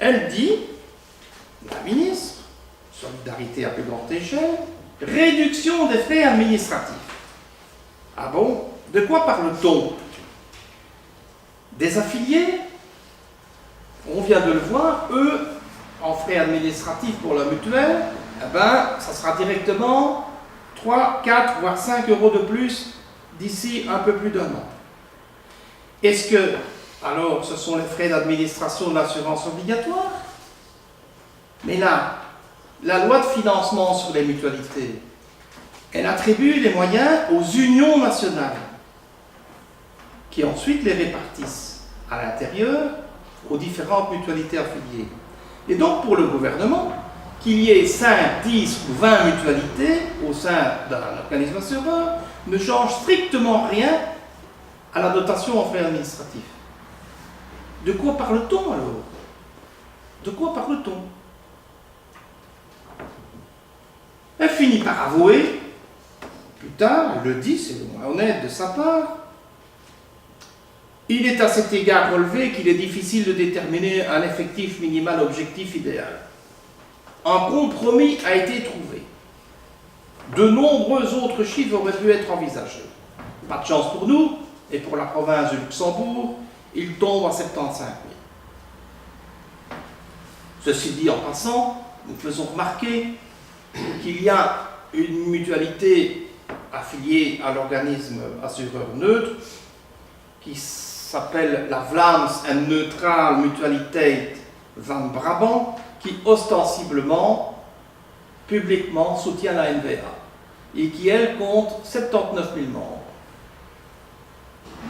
Elle dit, la ministre, solidarité à plus grande échelle, réduction des frais administratifs. Ah bon? De quoi parle-t-on? Des affiliés? On vient de le voir, eux, en frais administratifs pour la mutuelle, eh ben, ça sera directement 3, 4, voire 5 euros de plus d'ici un peu plus d'un an. Est-ce que, alors, ce sont les frais d'administration de l'assurance obligatoire? Mais là, la loi de financement sur les mutualités, elle attribue les moyens aux unions nationales, qui ensuite les répartissent à l'intérieur aux différentes mutualités affiliées. Et donc, pour le gouvernement, qu'il y ait 5, 10 ou 20 mutualités au sein d'un organisme assureur ne change strictement rien à la dotation en frais administratifs. De quoi parle-t-on alors? De quoi parle-t-on? Elle finit par avouer, plus tard, elle le dit, c'est le moins honnête de sa part, il est à cet égard relevé qu'il est difficile de déterminer un effectif minimal objectif idéal. Un compromis a été trouvé. De nombreux autres chiffres auraient pu être envisagés. Pas de chance pour nous, et pour la province de Luxembourg, il tombe à 75 000. Ceci dit, en passant, nous faisons remarquer qu'il y a une mutualité affiliée à l'organisme assureur neutre qui s'appelle la Vlaams en Neutraal Mutualiteit van Brabant, qui ostensiblement, publiquement, soutient la NVA et qui, elle, compte 79 000 membres.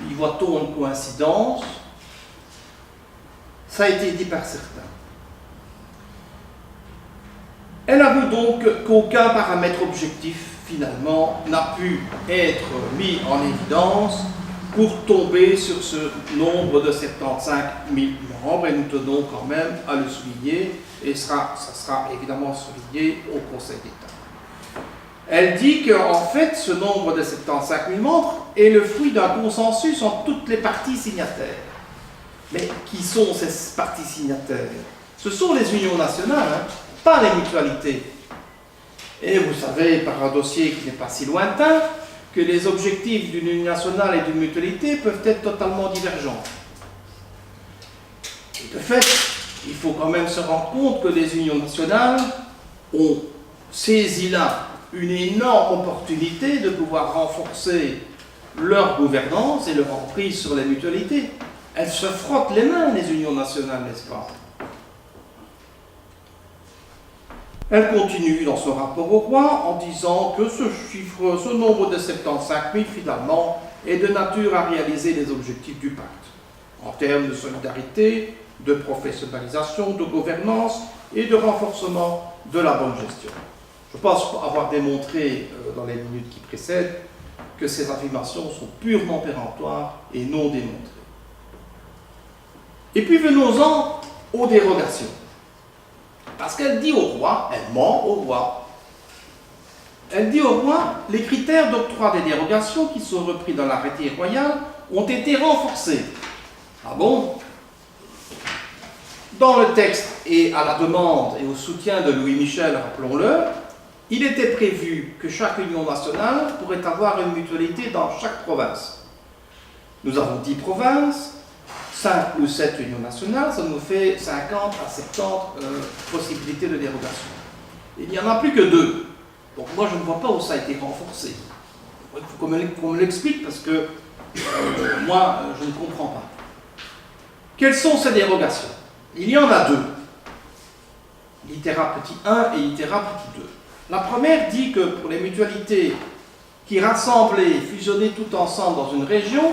Y voit-on une coïncidence? Ça a été dit par certains. Elle avoue donc qu'aucun paramètre objectif, finalement, n'a pu être mis en évidence pour tomber sur ce nombre de 75 000 membres, et nous tenons quand même à le souligner, et ça sera évidemment souligné au Conseil d'État. Elle dit qu'en fait, ce nombre de 75 000 membres est le fruit d'un consensus entre toutes les parties signataires. Mais qui sont ces parties signataires? Ce sont les unions nationales, pas les mutualités. Et vous savez, par un dossier qui n'est pas si lointain, que les objectifs d'une union nationale et d'une mutualité peuvent être totalement divergents. Et de fait, il faut quand même se rendre compte que les unions nationales ont saisi là une énorme opportunité de pouvoir renforcer leur gouvernance et leur emprise sur les mutualités. Elles se frottent les mains, les unions nationales, n'est-ce pas? Elle continue dans son rapport au roi en disant que ce nombre de 75 000 finalement est de nature à réaliser les objectifs du pacte, en termes de solidarité, de professionnalisation, de gouvernance et de renforcement de la bonne gestion. Je pense avoir démontré dans les minutes qui précèdent que ces affirmations sont purement péremptoires et non démontrées. Et puis venons-en aux dérogations. Parce qu'elle dit au roi, elle ment au roi. Elle dit au roi, les critères d'octroi des dérogations qui sont repris dans l'arrêté royal ont été renforcés. Ah bon? Dans le texte et à la demande et au soutien de Louis Michel, rappelons-le, il était prévu que chaque union nationale pourrait avoir une mutualité dans chaque province. Nous avons 10 provinces, 5 ou 7 unions nationales, ça nous fait 50 à 70 possibilités de dérogation. Il n'y en a plus que 2. Donc moi je ne vois pas où ça a été renforcé. Il faut qu'on me l'explique parce que moi je ne comprends pas. Quelles sont ces dérogations? Il y en a 2. Littéra petit 1 et littéra petit 2. La première dit que pour les mutualités qui rassemblées, fusionnées tout ensemble dans une région,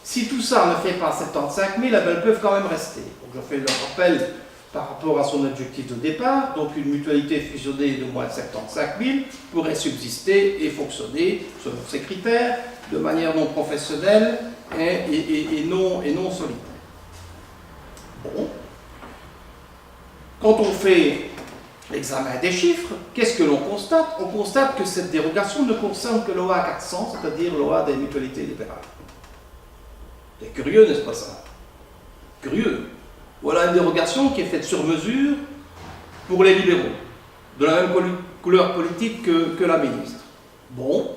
si tout ça ne fait pas 75 000, elles peuvent quand même rester. Donc je fais le rappel par rapport à son objectif de départ. Donc une mutualité fusionnée de moins de 75 000 pourrait subsister et fonctionner selon ces critères de manière non professionnelle et non solitaire. Bon. Quand on fait l'examen des chiffres, qu'est-ce que l'on constate? On constate que cette dérogation ne concerne que l'OA 400, c'est-à-dire l'OA des mutualités libérales. C'est curieux, n'est-ce pas ça? Curieux. Voilà une dérogation qui est faite sur mesure pour les libéraux, de la même couleur politique que la ministre. Bon,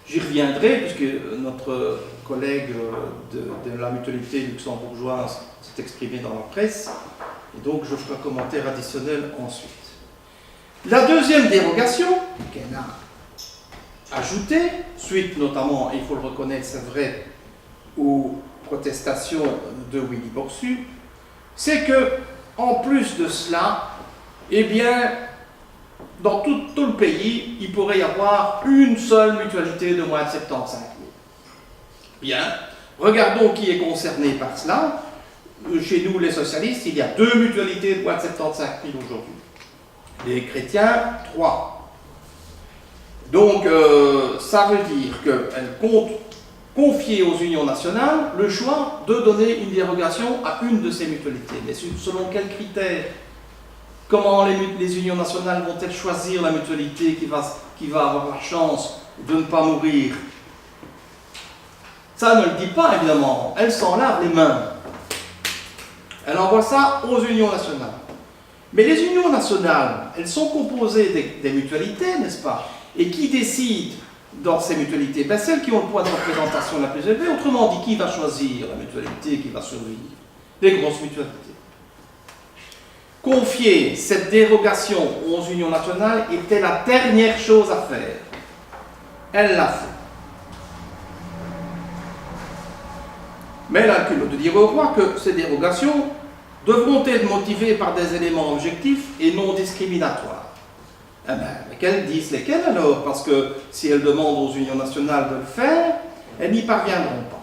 j'y reviendrai, puisque notre collègue de la mutualité luxembourgeoise s'est exprimé dans la presse, et donc je ferai un commentaire additionnel ensuite. La deuxième dérogation qu'elle a ajoutée, suite notamment, il faut le reconnaître, c'est vrai, aux protestations de Willy Boursu, c'est que, en plus de cela, eh bien, dans tout le pays, il pourrait y avoir une seule mutualité de moins de 75 000. Bien, regardons qui est concerné par cela. Chez nous, les socialistes, il y a 2 mutualités de moins de 75 000 aujourd'hui. Les chrétiens, 3. Donc, ça veut dire qu'elle compte confier aux unions nationales le choix de donner une dérogation à une de ces mutualités. Mais selon quels critères? Comment les unions nationales vont-elles choisir la mutualité qui va avoir la chance de ne pas mourir? Ça ne le dit pas, évidemment. Elle s'en lave les mains. Elle envoie ça aux unions nationales. Mais les unions nationales, elles sont composées des mutualités, n'est-ce pas? Et qui décide dans ces mutualités? Ben, celles qui ont le poids de représentation la plus élevé. Autrement dit, qui va choisir la mutualité qui va survivre? Les grosses mutualités. Confier cette dérogation aux unions nationales était la dernière chose à faire. Elle l'a fait. Mais elle a le culot de dire au roi que ces dérogations devront être motivées par des éléments objectifs et non discriminatoires. Eh bien, qu'elles disent lesquels alors? Parce que si elles demandent aux unions nationales de le faire, elles n'y parviendront pas.